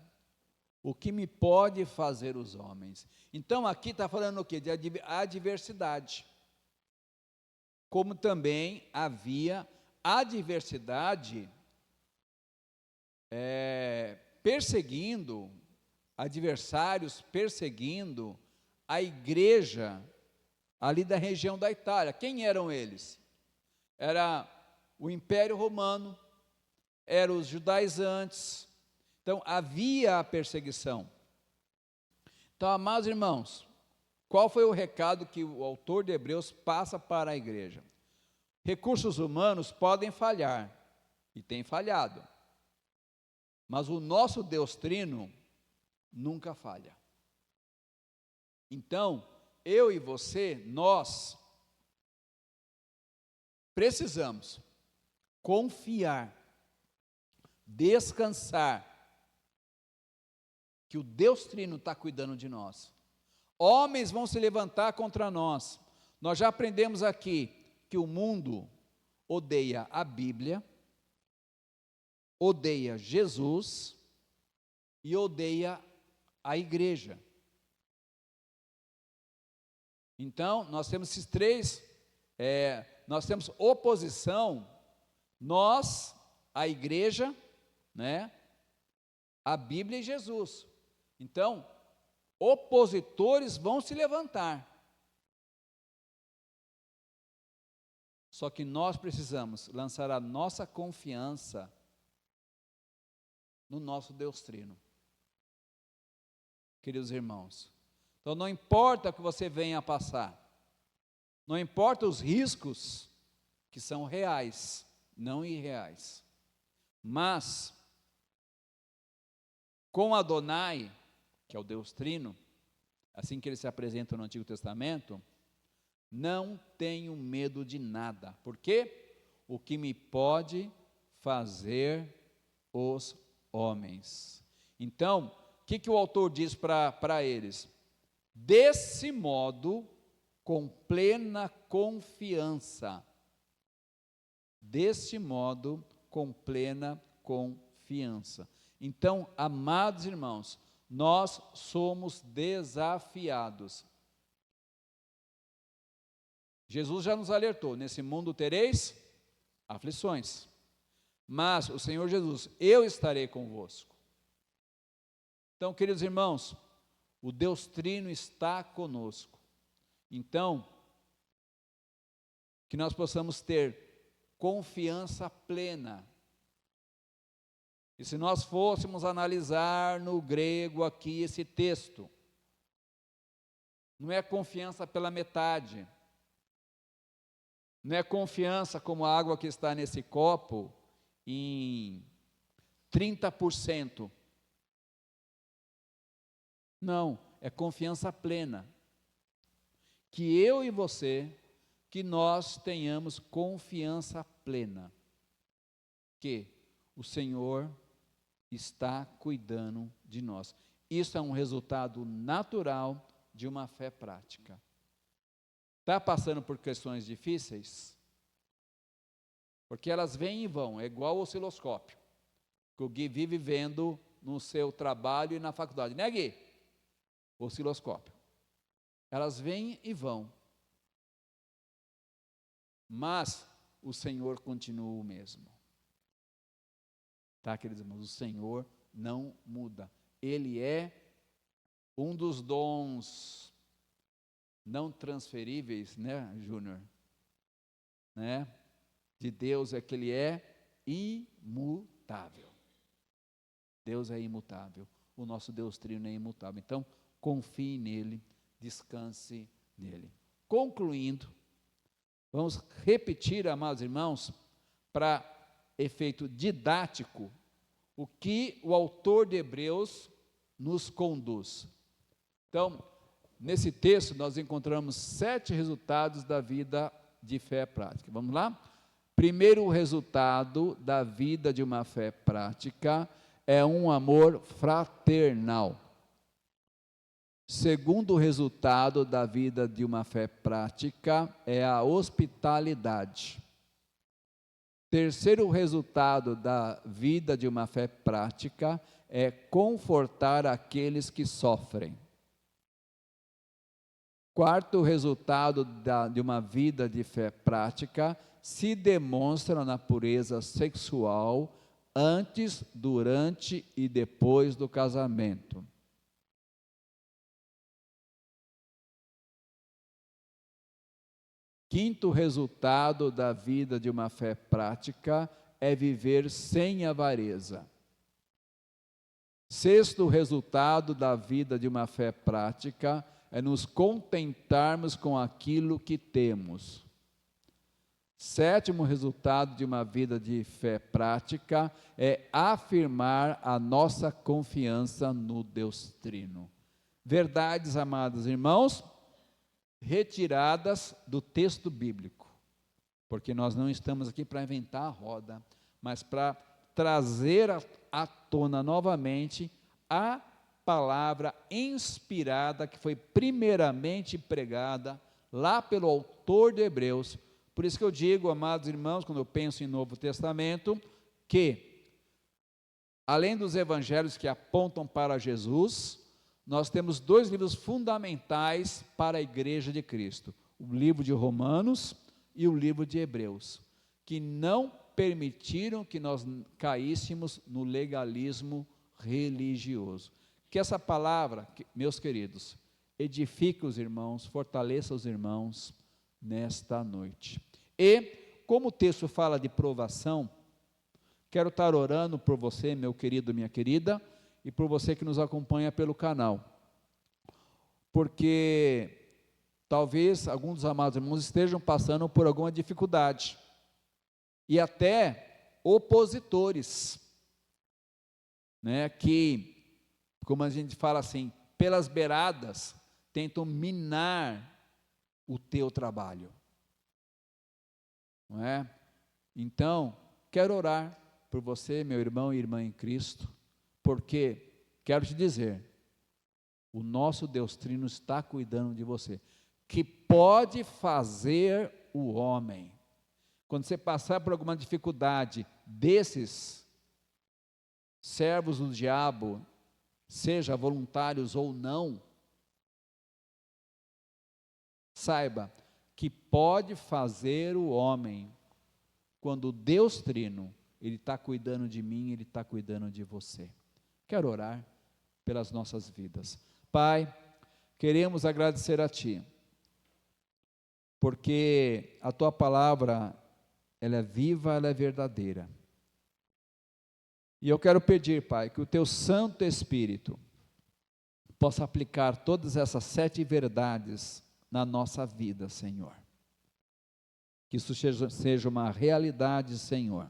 O que me pode fazer os homens? Então aqui está falando o quê? De adversidade. Como também havia adversidade perseguindo, adversários perseguindo a igreja ali da região da Itália. Quem eram eles? Era o Império Romano, eram os judaizantes. Então havia a perseguição. Então, amados irmãos, qual foi o recado que o autor de Hebreus passa para a igreja? Recursos humanos podem falhar, e tem falhado, mas o nosso Deus Trino nunca falha. Então, eu e você, nós precisamos confiar, descansar, que o Deus Trino está cuidando de nós. Homens vão se levantar contra nós. Nós já aprendemos aqui que o mundo odeia a Bíblia, odeia Jesus e odeia a igreja. Então, nós temos esses três, nós temos oposição, nós, a igreja, né, a Bíblia e Jesus. Então, opositores vão se levantar. Só que nós precisamos lançar a nossa confiança no nosso Deus Trino. Queridos irmãos, então não importa o que você venha a passar, não importa os riscos que são reais, não irreais, mas com Adonai, que é o Deus Trino, assim que ele se apresenta no Antigo Testamento, não tenho medo de nada, porque o que me pode fazer os homens. Então, o que o autor diz para eles? Desse modo, com plena confiança. Desse modo, com plena confiança. Então, amados irmãos, nós somos desafiados. Jesus já nos alertou: nesse mundo tereis aflições, mas o Senhor Jesus, eu estarei convosco. Então, queridos irmãos, o Deus Trino está conosco. Então, que nós possamos ter confiança plena. E se nós fôssemos analisar no grego aqui esse texto, não é confiança pela metade, não é confiança como a água que está nesse copo em 30%. Não, é confiança plena. Que eu e você que nós tenhamos confiança plena que o Senhor está cuidando de nós. Isso é um resultado natural de uma fé prática. Está passando por questões difíceis? Porque elas vêm e vão, é igual o osciloscópio, que o Gui vive vendo no seu trabalho e na faculdade, né, Gui? Osciloscópio. Elas vêm e vão. Mas o Senhor continua o mesmo. Tá, queridos irmãos? O Senhor não muda. Ele é um dos dons não transferíveis, né, Júnior? Né? De Deus é que Ele é imutável. Deus é imutável. O nosso Deus Trino é imutável. Então, confie nele, descanse nele. Concluindo, vamos repetir, amados irmãos, para efeito didático, o que o autor de Hebreus nos conduz. Então, nesse texto nós encontramos 7 resultados da vida de fé prática. Vamos lá? Primeiro resultado da vida de uma fé prática é um amor fraternal. Segundo resultado da vida de uma fé prática é a hospitalidade. Terceiro resultado da vida de uma fé prática é confortar aqueles que sofrem. Quarto resultado de uma vida de fé prática se demonstra na pureza sexual antes, durante e depois do casamento. Quinto resultado da vida de uma fé prática é viver sem avareza. Sexto resultado da vida de uma fé prática é nos contentarmos com aquilo que temos. Sétimo resultado de uma vida de fé prática é afirmar a nossa confiança no Deus Trino. Verdades, amados irmãos, retiradas do texto bíblico, porque nós não estamos aqui para inventar a roda, mas para trazer à tona novamente a palavra inspirada que foi primeiramente pregada lá pelo autor de Hebreus. Por isso que eu digo, amados irmãos, quando eu penso em Novo Testamento, que além dos evangelhos que apontam para Jesus, nós temos 2 livros fundamentais para a igreja de Cristo, o livro de Romanos e o livro de Hebreus, que não permitiram que nós caíssemos no legalismo religioso. Que essa palavra, meus queridos, edifique os irmãos, fortaleça os irmãos nesta noite. E, como o texto fala de provação, quero estar orando por você, meu querido, minha querida, e por você que nos acompanha pelo canal, porque talvez alguns dos amados irmãos estejam passando por alguma dificuldade, e até opositores, né, que, como a gente fala assim, pelas beiradas, tentam minar o teu trabalho, não é? Então, quero orar por você, meu irmão e irmã em Cristo, porque, quero te dizer, o nosso Deus Trino está cuidando de você, que pode fazer o homem. Quando você passar por alguma dificuldade desses servos do diabo, seja voluntários ou não, saiba que pode fazer o homem, quando Deus Trino, Ele está cuidando de mim, Ele está cuidando de você. Quero orar pelas nossas vidas. Pai, queremos agradecer a Ti, porque a Tua palavra, ela é viva, ela é verdadeira. E eu quero pedir, Pai, que o Teu Santo Espírito possa aplicar todas essas 7 verdades na nossa vida, Senhor. Que isso seja uma realidade, Senhor.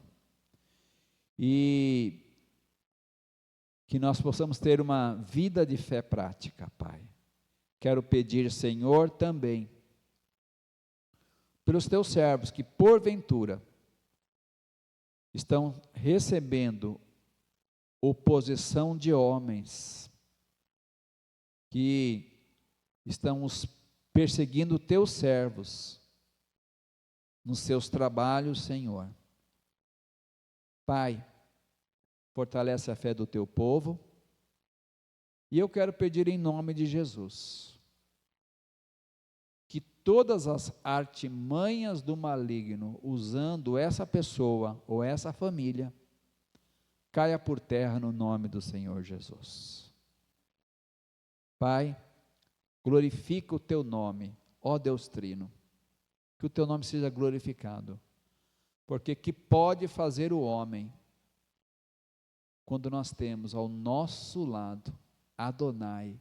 E que nós possamos ter uma vida de fé prática, Pai. Quero pedir, Senhor, também, pelos teus servos que, porventura, estão recebendo oposição de homens, que estão perseguindo teus servos nos seus trabalhos, Senhor. Pai, fortalece a fé do teu povo, e eu quero pedir em nome de Jesus, que todas as artimanhas do maligno, usando essa pessoa ou essa família, caia por terra no nome do Senhor Jesus. Pai, glorifica o teu nome, ó Deus Trino, que o teu nome seja glorificado, porque que pode fazer o homem, quando nós temos ao nosso lado Adonai,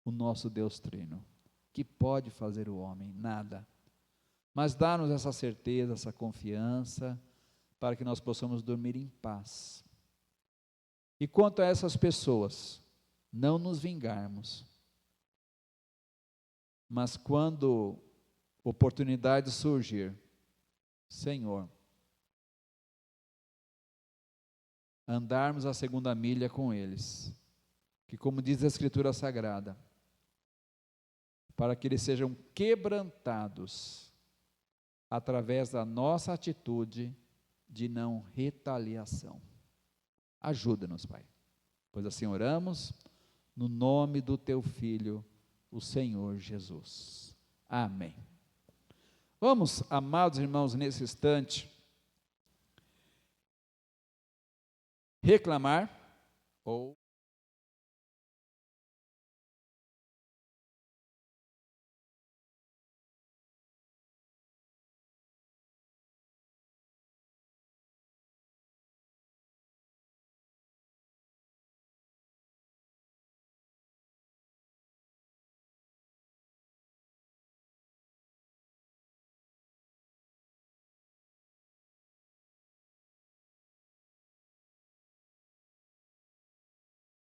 o nosso Deus Trino? Que pode fazer o homem? Nada. Mas dá-nos essa certeza, essa confiança, para que nós possamos dormir em paz. E quanto a essas pessoas, não nos vingarmos, mas quando oportunidade surgir, Senhor, andarmos a segunda milha com eles, que, como diz a Escritura Sagrada, para que eles sejam quebrantados através da nossa atitude de não retaliação. Ajuda-nos, Pai, pois assim oramos, no nome do Teu Filho, o Senhor Jesus. Amém. Vamos, amados irmãos, nesse instante, reclamar ou